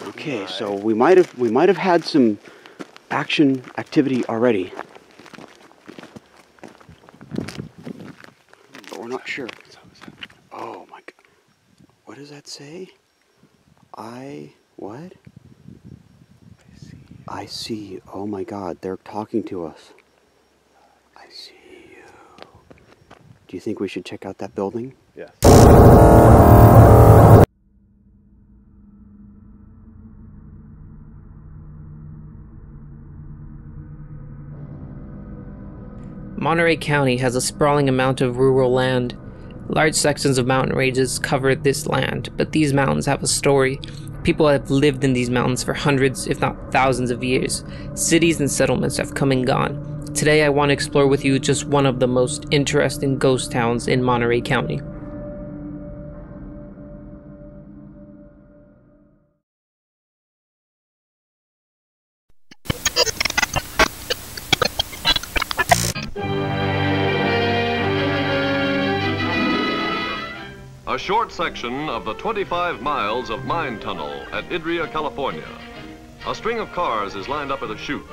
Okay, so we might have had some activity already, but we're not sure. Oh my God, what does that say? What? I see. Oh my God, they're talking to us. I see you. Do you think we should check out that building? Yes. Monterey County has a sprawling amount of rural land. Large sections of mountain ranges cover this land, but these mountains have a story. People have lived in these mountains for hundreds, if not thousands of years. Cities and settlements have come and gone. Today I want to explore with you just one of the most interesting ghost towns in Monterey County. A short section of the 25 miles of mine tunnel at Idria, California. A string of cars is lined up at a chute,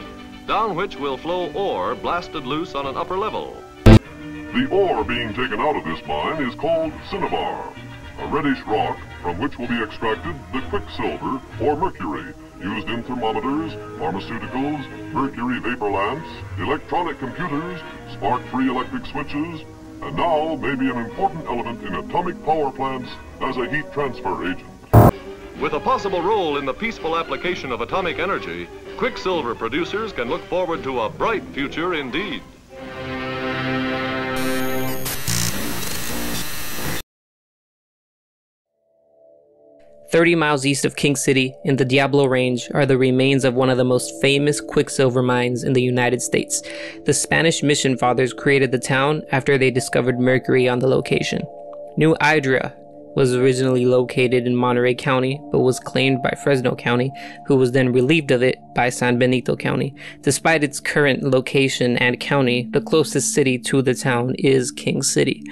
down which will flow ore blasted loose on an upper level. The ore being taken out of this mine is called cinnabar, a reddish rock from which will be extracted the quicksilver or mercury used in thermometers, pharmaceuticals, mercury vapor lamps, electronic computers, spark-free electric switches, and now may be an important element in atomic power plants as a heat transfer agent. With a possible role in the peaceful application of atomic energy, quicksilver producers can look forward to a bright future indeed. "30 miles east of King City, in the Diablo Range, are the remains of one of the most famous quicksilver mines in the United States. The Spanish mission fathers created the town after they discovered mercury on the location. New Idria was originally located in Monterey County, but was claimed by Fresno County, who was then relieved of it by San Benito County. Despite its current location and county, the closest city to the town is King City.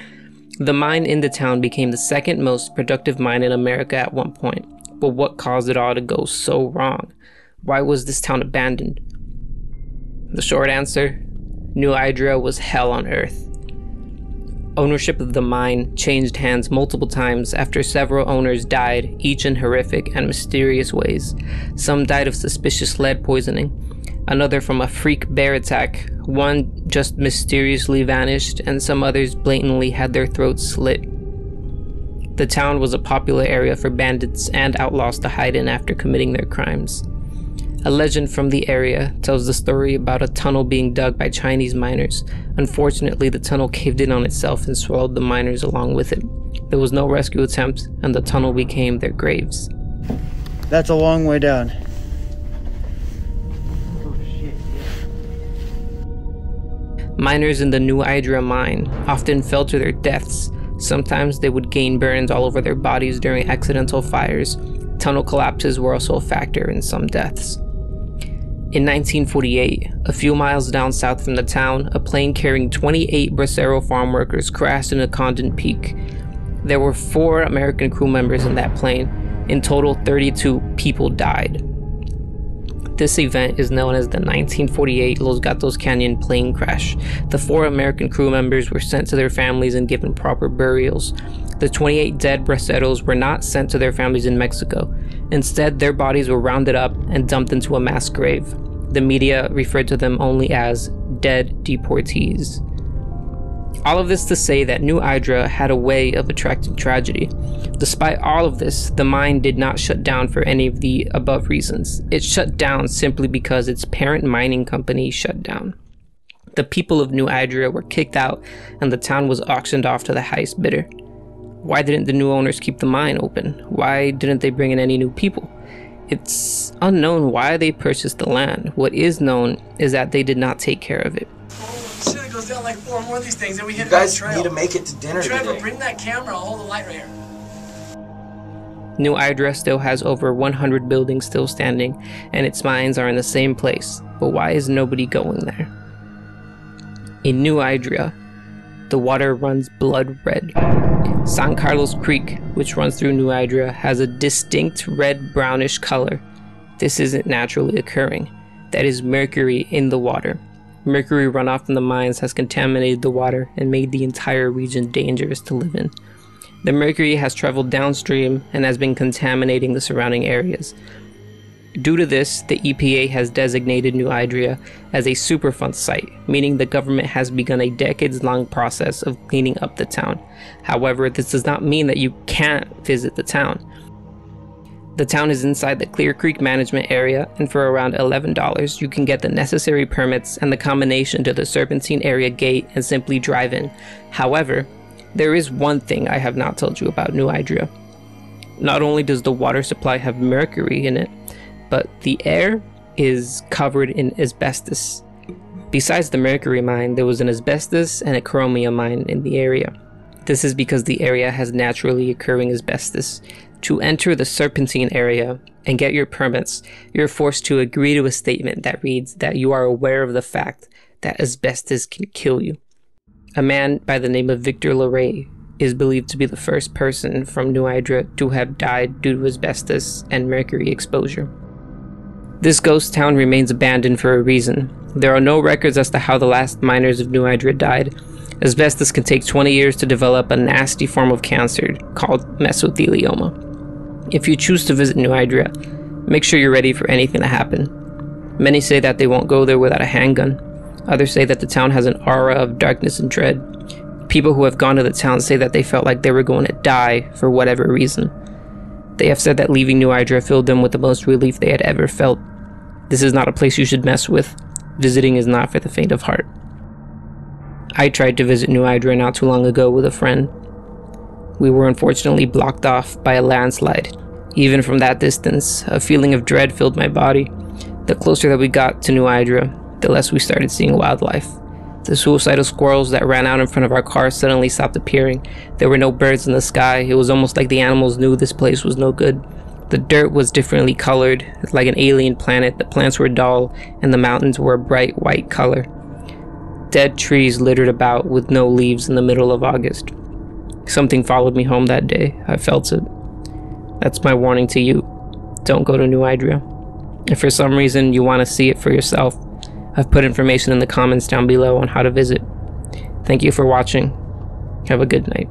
The mine in the town became the second most productive mine in America at one point. But what caused it all to go so wrong? Why was this town abandoned? The short answer: New Idria was hell on earth. Ownership of the mine changed hands multiple times after several owners died, each in horrific and mysterious ways. Some died of suspicious lead poisoning, another from a freak bear attack, one just mysteriously vanished, and some others blatantly had their throats slit. The town was a popular area for bandits and outlaws to hide in after committing their crimes. A legend from the area tells the story about a tunnel being dug by Chinese miners. Unfortunately, the tunnel caved in on itself and swallowed the miners along with it. There was no rescue attempt, and the tunnel became their graves. That's a long way down. Miners in the New Idria mine often fell to their deaths. Sometimes they would gain burns all over their bodies during accidental fires. Tunnel collapses were also a factor in some deaths. In 1948, a few miles down south from the town, a plane carrying 28 Bracero farm workers crashed into Condon Peak. There were 4 American crew members in that plane. In total, 32 people died. This event is known as the 1948 Los Gatos Canyon plane crash. The 4 American crew members were sent to their families and given proper burials. The 28 dead braceros were not sent to their families in Mexico. Instead, their bodies were rounded up and dumped into a mass grave. The media referred to them only as dead deportees. All of this to say that New Idria had a way of attracting tragedy. Despite all of this, the mine did not shut down for any of the above reasons. It shut down simply because its parent mining company shut down. The people of New Idria were kicked out and the town was auctioned off to the highest bidder. Why didn't the new owners keep the mine open? Why didn't they bring in any new people? It's unknown why they purchased the land. What is known is that they did not take care of it. Shit, it goes down like 4 more of these things and we hit You guys that trail. need to make it to dinner Trevor, today. bring that camera. I'll hold the light right here. New Idria still has over 100 buildings still standing, and its mines are in the same place. But why is nobody going there? In New Idria, The water runs blood red. San Carlos Creek, which runs through New Idria, has a distinct red-brownish color. This isn't naturally occurring. That is mercury in the water. Mercury runoff from the mines has contaminated the water and made the entire region dangerous to live in. The mercury has traveled downstream and has been contaminating the surrounding areas. Due to this, the EPA has designated New Idria as a Superfund site, meaning the government has begun a decades-long process of cleaning up the town. However, this does not mean that you can't visit the town. The town is inside the Clear Creek Management Area, and for around $11, you can get the necessary permits and the combination to the Serpentine area gate and simply drive in. However, there is one thing I have not told you about New Idria. Not only does the water supply have mercury in it, but the air is covered in asbestos. Besides the mercury mine, there was an asbestos and a chromium mine in the area. This is because the area has naturally occurring asbestos. To enter the Serpentine area and get your permits, you're forced to agree to a statement that reads that you are aware of the fact that asbestos can kill you. A man by the name of Victor Larray is believed to be the first person from New Idria to have died due to asbestos and mercury exposure. This ghost town remains abandoned for a reason. There are no records as to how the last miners of New Idria died. Asbestos can take 20 years to develop a nasty form of cancer called mesothelioma. If you choose to visit New Idria, make sure you're ready for anything to happen. Many say that they won't go there without a handgun. Others say that the town has an aura of darkness and dread. People who have gone to the town say that they felt like they were going to die for whatever reason. They have said that leaving New Idria filled them with the most relief they had ever felt. This is not a place you should mess with. Visiting is not for the faint of heart. I tried to visit New Idria not too long ago with a friend. We were unfortunately blocked off by a landslide. Even from that distance, a feeling of dread filled my body. The closer that we got to New Idria, the less we started seeing wildlife. The suicidal squirrels that ran out in front of our car suddenly stopped appearing. There were no birds in the sky. It was almost like the animals knew this place was no good. The dirt was differently colored, like an alien planet. The plants were dull, and the mountains were a bright white color. Dead trees littered about with no leaves in the middle of August. Something followed me home that day. I felt it. That's my warning to you. Don't go to New Idria. If for some reason you want to see it for yourself, I've put information in the comments down below on how to visit. Thank you for watching. Have a good night.